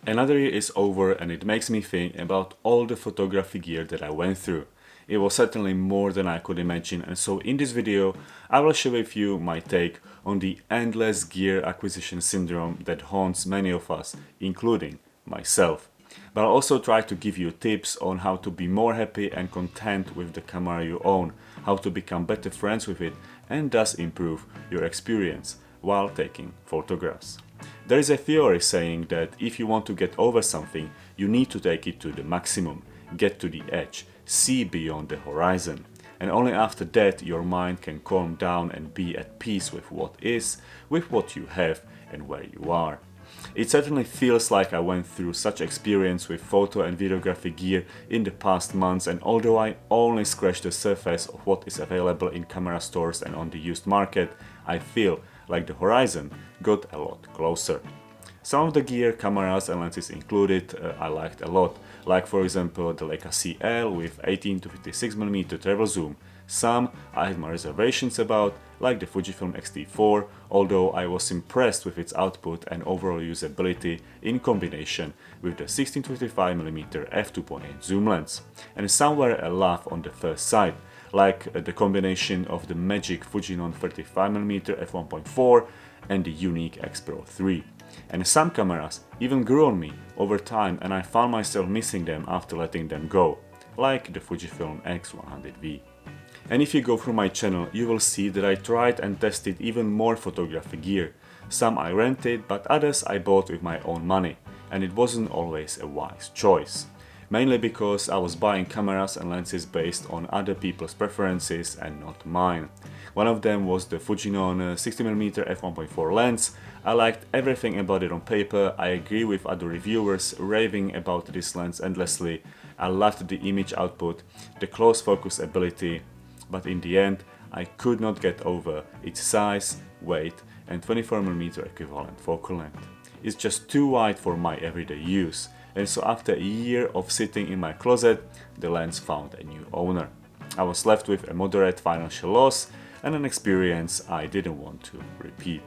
Another year is over and it makes me think about all the photography gear that I went through. It was certainly more than I could imagine, and so in this video I will share with you my take on the endless gear acquisition syndrome that haunts many of us, including myself. But I'll also try to give you tips on how to be more happy and content with the camera you own, how to become better friends with it and thus improve your experience while taking photographs. There is a theory saying that if you want to get over something, you need to take it to the maximum, get to the edge, see beyond the horizon. And only after that your mind can calm down and be at peace with what is, with what you have and where you are. It certainly feels like I went through such experience with photo and videography gear in the past months, and although I only scratched the surface of what is available in camera stores and on the used market, I feel like the horizon got a lot closer. Some of the gear, cameras and lenses included, I liked a lot, like for example the Leica CL with 18 to 56mm travel zoom. Some I had my reservations about, like the Fujifilm X-T4, although I was impressed with its output and overall usability in combination with the 16 to 55mm f2.8 zoom lens. And some were a laugh on the first sight, like the combination of the magic Fujinon 35mm f1.4 and the unique X Pro 3. And some cameras even grew on me over time and I found myself missing them after letting them go, like the Fujifilm X100V. And if you go through my channel, you will see that I tried and tested even more photography gear. Some I rented, but others I bought with my own money, and it wasn't always a wise choice. Mainly because I was buying cameras and lenses based on other people's preferences and not mine. One of them was the Fujinon 60mm f1.4 lens. I liked everything about it on paper. I agree with other reviewers raving about this lens endlessly. I loved the image output, the close focus ability, but in the end I could not get over its size, weight and 24mm equivalent focal length. It's just too wide for my everyday use, and so after a year of sitting in my closet, the lens found a new owner. I was left with a moderate financial loss and an experience I didn't want to repeat.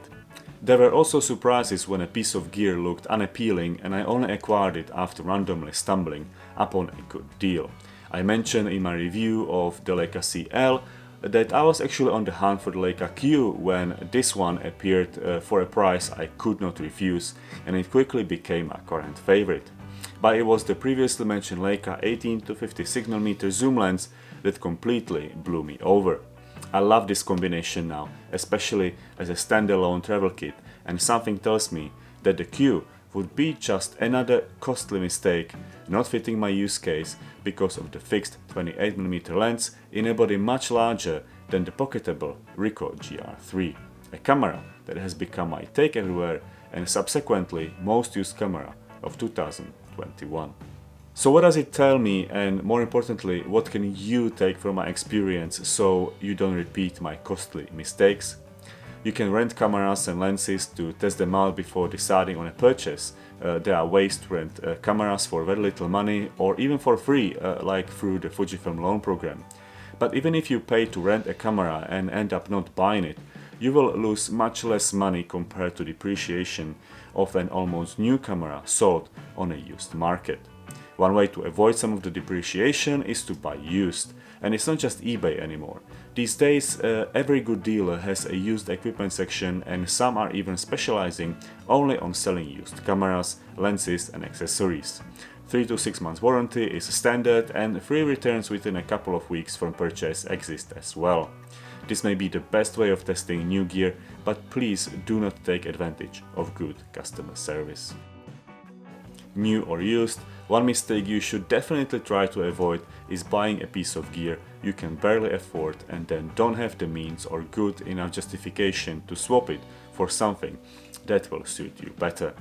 There were also surprises when a piece of gear looked unappealing and I only acquired it after randomly stumbling upon a good deal. I mentioned in my review of the Leica CL that I was actually on the hunt for the Leica Q when this one appeared for a price I could not refuse, and it quickly became a current favorite. But it was the previously mentioned Leica 18 to 56mm zoom lens that completely blew me over. I love this combination now, especially as a standalone travel kit, and something tells me that the Q would be just another costly mistake not fitting my use case because of the fixed 28mm lens in a body much larger than the pocketable Ricoh GR3, a camera that has become my take everywhere and subsequently most used camera of 2021. So what does it tell me, and more importantly, what can you take from my experience so you don't repeat my costly mistakes? You can rent cameras and lenses to test them out before deciding on a purchase. There are ways to rent cameras for very little money or even for free, like through the Fujifilm loan program. But even if you pay to rent a camera and end up not buying it, you will lose much less money compared to depreciation of an almost new camera sold on a used market. One way to avoid some of the depreciation is to buy used. And it's not just eBay anymore. These days every good dealer has a used equipment section, and some are even specializing only on selling used cameras, lenses and accessories. 3 to 6 months warranty is standard, and free returns within a couple of weeks from purchase exist as well. This may be the best way of testing new gear, but please do not take advantage of good customer service. New or used, one mistake you should definitely try to avoid is buying a piece of gear you can barely afford and then don't have the means or good enough justification to swap it for something that will suit you better.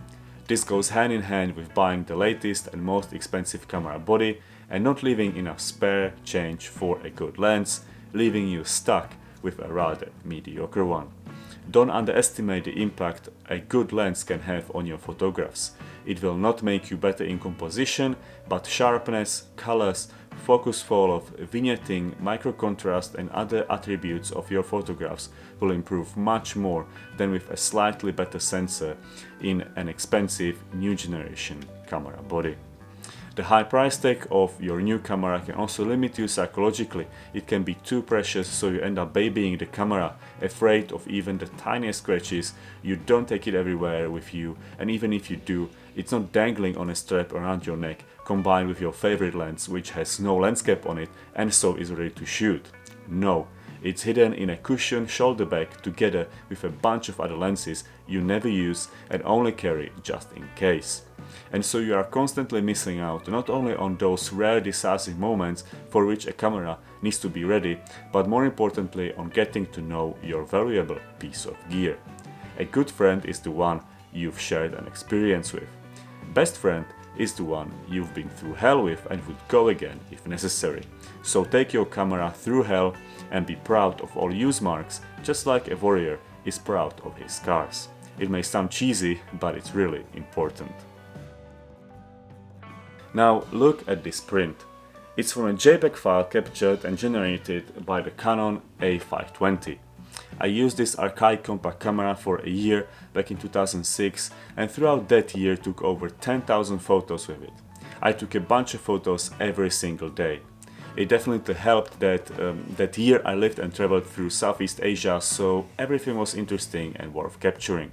This goes hand in hand with buying the latest and most expensive camera body and not leaving enough spare change for a good lens, leaving you stuck with a rather mediocre one. Don't underestimate the impact a good lens can have on your photographs. It will not make you better in composition, but sharpness, colors, focus fall-off, vignetting, micro contrast and other attributes of your photographs will improve much more than with a slightly better sensor in an expensive new generation camera body. The high price tag of your new camera can also limit you psychologically. It can be too precious, so you end up babying the camera, afraid of even the tiniest scratches. You don't take it everywhere with you, and even if you do, it's not dangling on a strap around your neck, combined with your favorite lens which has no lens cap on it and so is ready to shoot. No, it's hidden in a cushioned shoulder bag together with a bunch of other lenses you never use and only carry just in case. And so you are constantly missing out not only on those rare decisive moments for which a camera needs to be ready, but more importantly on getting to know your valuable piece of gear. A good friend is the one you've shared an experience with. Best friend is the one you've been through hell with and would go again if necessary. So take your camera through hell and be proud of all use marks, just like a warrior is proud of his scars. It may sound cheesy, but it's really important. Now look at this print. It's from a JPEG file captured and generated by the Canon A520. I used this archaic compact camera for a year back in 2006 and throughout that year took over 10,000 photos with it. I took a bunch of photos every single day. It definitely helped that that year I lived and traveled through Southeast Asia, so everything was interesting and worth capturing.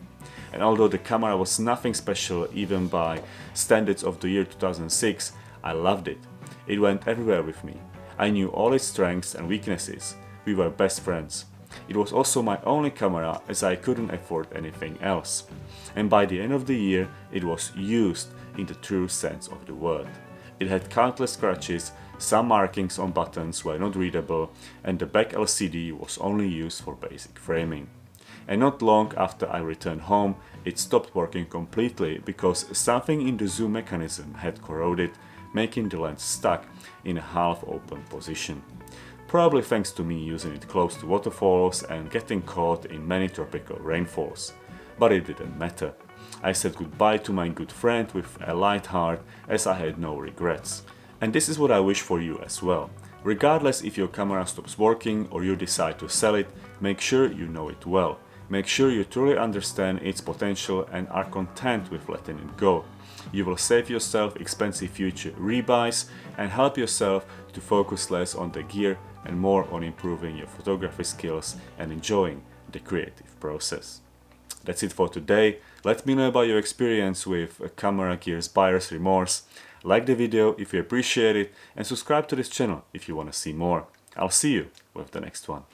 And although the camera was nothing special even by standards of the year 2006, I loved it. It went everywhere with me. I knew all its strengths and weaknesses. We were best friends. It was also my only camera as I couldn't afford anything else. And by the end of the year, it was used in the true sense of the word. It had countless scratches, some markings on buttons were not readable, and the back LCD was only used for basic framing. And not long after I returned home, it stopped working completely because something in the zoom mechanism had corroded, making the lens stuck in a half-open position. Probably thanks to me using it close to waterfalls and getting caught in many tropical rainfalls. But it didn't matter. I said goodbye to my good friend with a light heart as I had no regrets. And this is what I wish for you as well. Regardless if your camera stops working or you decide to sell it, make sure you know it well. Make sure you truly understand its potential and are content with letting it go. You will save yourself expensive future rebuys and help yourself to focus less on the gear and more on improving your photography skills and enjoying the creative process. That's it for today. Let me know about your experience with camera gear's buyer's remorse. Like the video if you appreciate it and subscribe to this channel if you want to see more. I'll see you with the next one.